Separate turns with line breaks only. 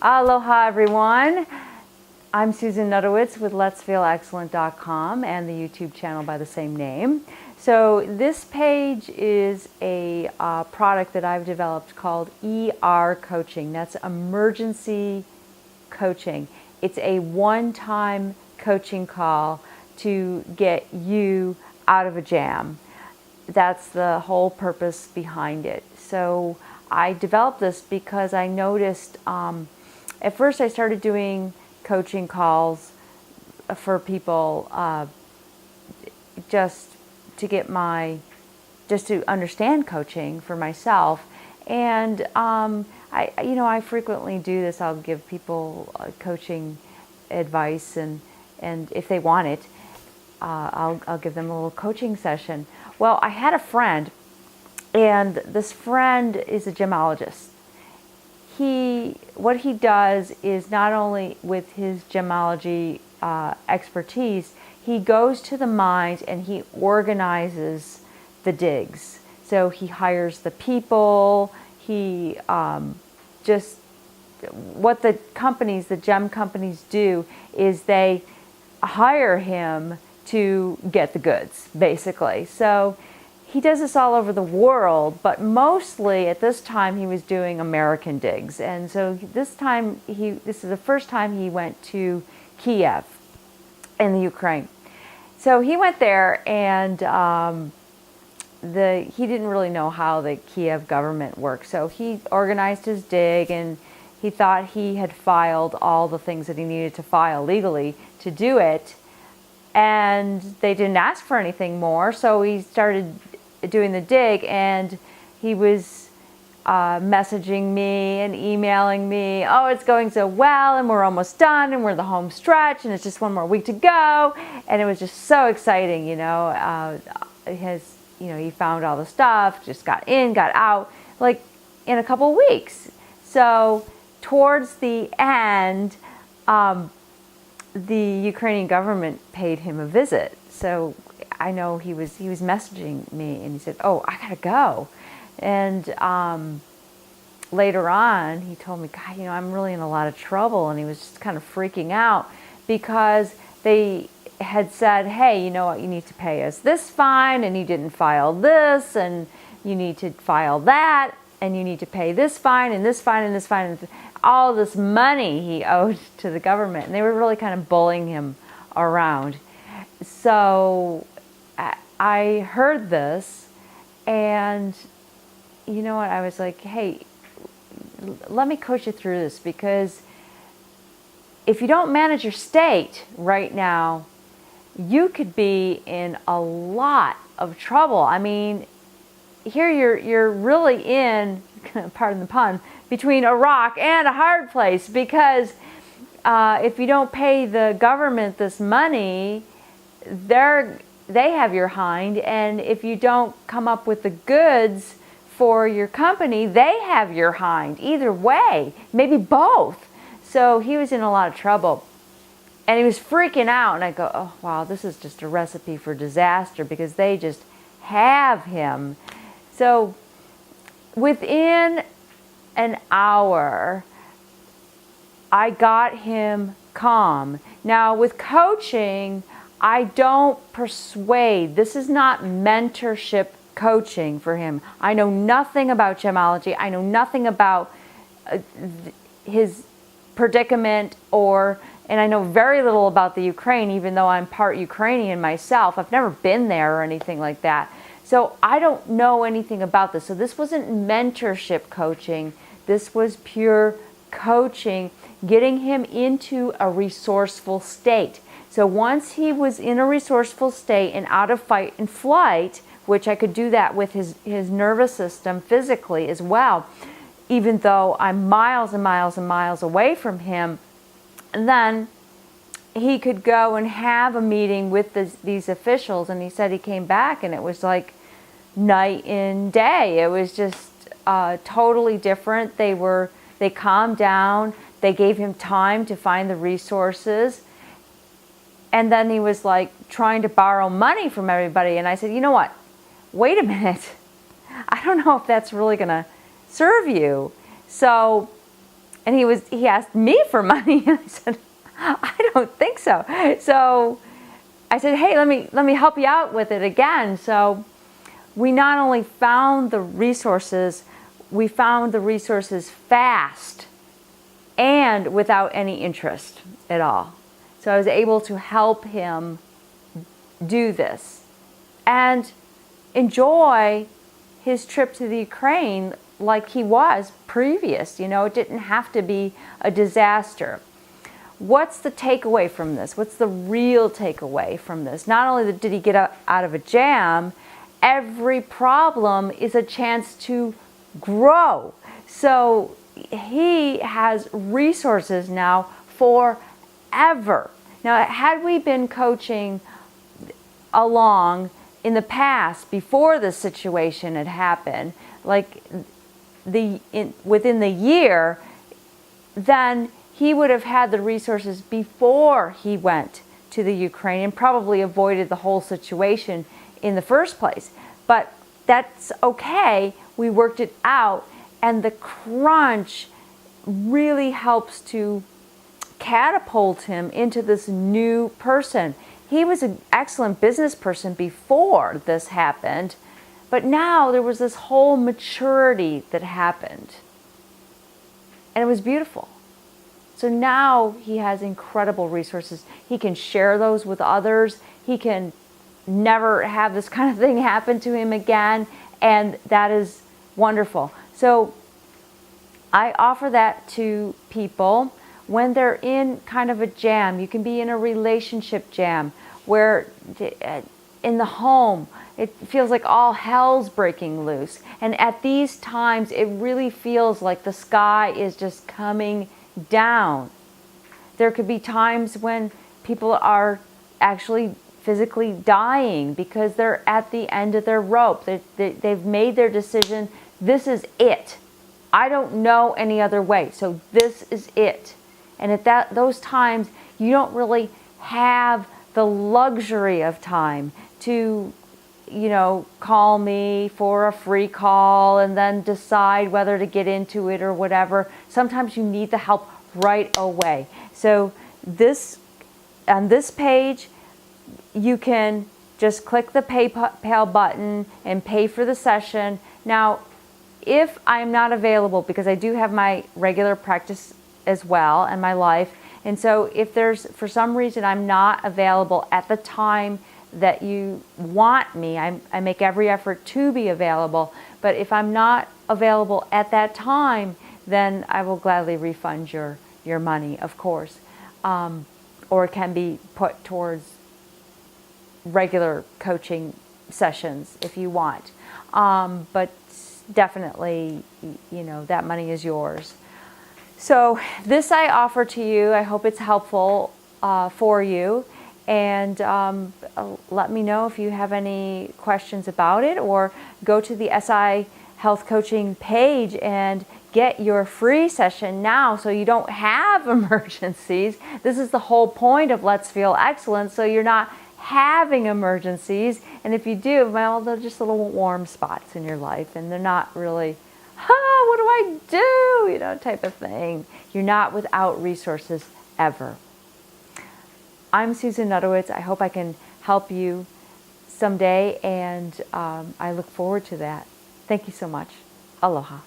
Aloha everyone. I'm Susan Nudowitz with letsfeelexcellent.com and the YouTube channel by the same name. So this page is a product that I've developed called ER coaching. That's emergency coaching. It's a one-time coaching call to get you out of a jam. That's the whole purpose behind it. So I developed this because I noticed at first I started doing coaching calls for people just to understand coaching for myself. And I frequently do this. I'll give people coaching advice, and if they want it, I'll give them a little coaching session. Well, I had a friend, and this friend is a gemologist. What he does is not only with his gemology expertise, he goes to the mines and he organizes the digs. So he hires the people, he what the gem companies do is they hire him to get the goods, basically. So he does this all over the world, but mostly at this time he was doing American digs. And so this is the first time he went to Kiev in the Ukraine. So he went there, and he didn't really know how the Kiev government worked. So he organized his dig, and he thought he had filed all the things that he needed to file legally to do it. And they didn't ask for anything more, so he started doing the dig, and he was messaging me and emailing me, oh, it's going so well, and we're almost done, and we're the home stretch, and it's just one more week to go. And it was just so exciting, he found all the stuff, just got in, got out, like in a couple of weeks. So towards the end, the Ukrainian government paid him a visit. So I know he was messaging me, and he said, oh, I gotta go. And later on he told me, God, I'm really in a lot of trouble. And he was just kind of freaking out because they had said, hey, you know what, you need to pay us this fine, and you didn't file this, and you need to file that, and you need to pay this fine and this fine and this fine, and all this money he owed to the government. And they were really kind of bullying him around. So I heard this, and you know what, I was like, hey, let me coach you through this, because if you don't manage your state right now, you could be in a lot of trouble. I mean, here you're really in, pardon the pun, between a rock and a hard place, because if you don't pay the government this money, they have your hind, and if you don't come up with the goods for your company, they have your hind. Either way, maybe both. So he was in a lot of trouble, and he was freaking out, and I go, oh wow, this is just a recipe for disaster, because they just have him. So within an hour, I got him calm. Now with coaching, I don't persuade. This is not mentorship coaching for him. I know nothing about gemology. I know nothing about his predicament, and I know very little about the Ukraine, even though I'm part Ukrainian myself. I've never been there or anything like that. So I don't know anything about this. So this wasn't mentorship coaching. This was pure coaching, getting him into a resourceful state. So once he was in a resourceful state and out of fight and flight, which I could do that with his nervous system physically as well, even though I'm miles and miles and miles away from him, and then he could go and have a meeting with these officials. And he said he came back, and it was like night and day. It was just totally different. They calmed down. They gave him time to find the resources. And then he was like trying to borrow money from everybody. And I said, you know what? Wait a minute. I don't know if that's really going to serve you. So And he asked me for money, and I said, I don't think so. So I said, hey, let me help you out with it again. So we not only found the resources, we found the resources fast and without any interest at all. So I was able to help him do this and enjoy his trip to the Ukraine like he was previous. You know, it didn't have to be a disaster. What's the takeaway from this? What's the real takeaway from this? Not only did he get out of a jam, every problem is a chance to grow. So he has resources now forever. Now, had we been coaching along in the past before this situation had happened, like within the year, then he would have had the resources before he went to the Ukraine and probably avoided the whole situation in the first place. But that's okay. We worked it out, and the crunch really helps to catapult him into this new person. He was an excellent business person before this happened, but now there was this whole maturity that happened, and it was beautiful. So now he has incredible resources. He can share those with others. He can never have this kind of thing happen to him again, and that is wonderful. So I offer that to people when they're in kind of a jam. You can be in a relationship jam where in the home it feels like all hell's breaking loose, and at these times it really feels like the sky is just coming down. There could be times when people are actually physically dying because they're at the end of their rope. They've made their decision. This is it. I don't know any other way. So this is it. And at those times, you don't really have the luxury of time to, call me for a free call and then decide whether to get into it or whatever. Sometimes you need the help right away. So on this page, you can just click the PayPal button and pay for the session. Now, if I'm not available, because I do have my regular practice as well and my life, and so if there's, for some reason, I'm not available at the time that you want me, I make every effort to be available, but if I'm not available at that time, then I will gladly refund your money, of course, or it can be put towards regular coaching sessions if you want, but definitely, that money is yours. So this I offer to you. I hope it's helpful for you, and let me know if you have any questions about it, or go to the SI Health Coaching page and get your free session now so you don't have emergencies. This is the whole point of Let's Feel Excellent, so you're not having emergencies, and if you do, well, they're just little warm spots in your life, and they're not really, what do I do, type of thing. You're not without resources ever. I'm Susan Nudowitz. I hope I can help you someday, and I look forward to that. Thank you so much. Aloha.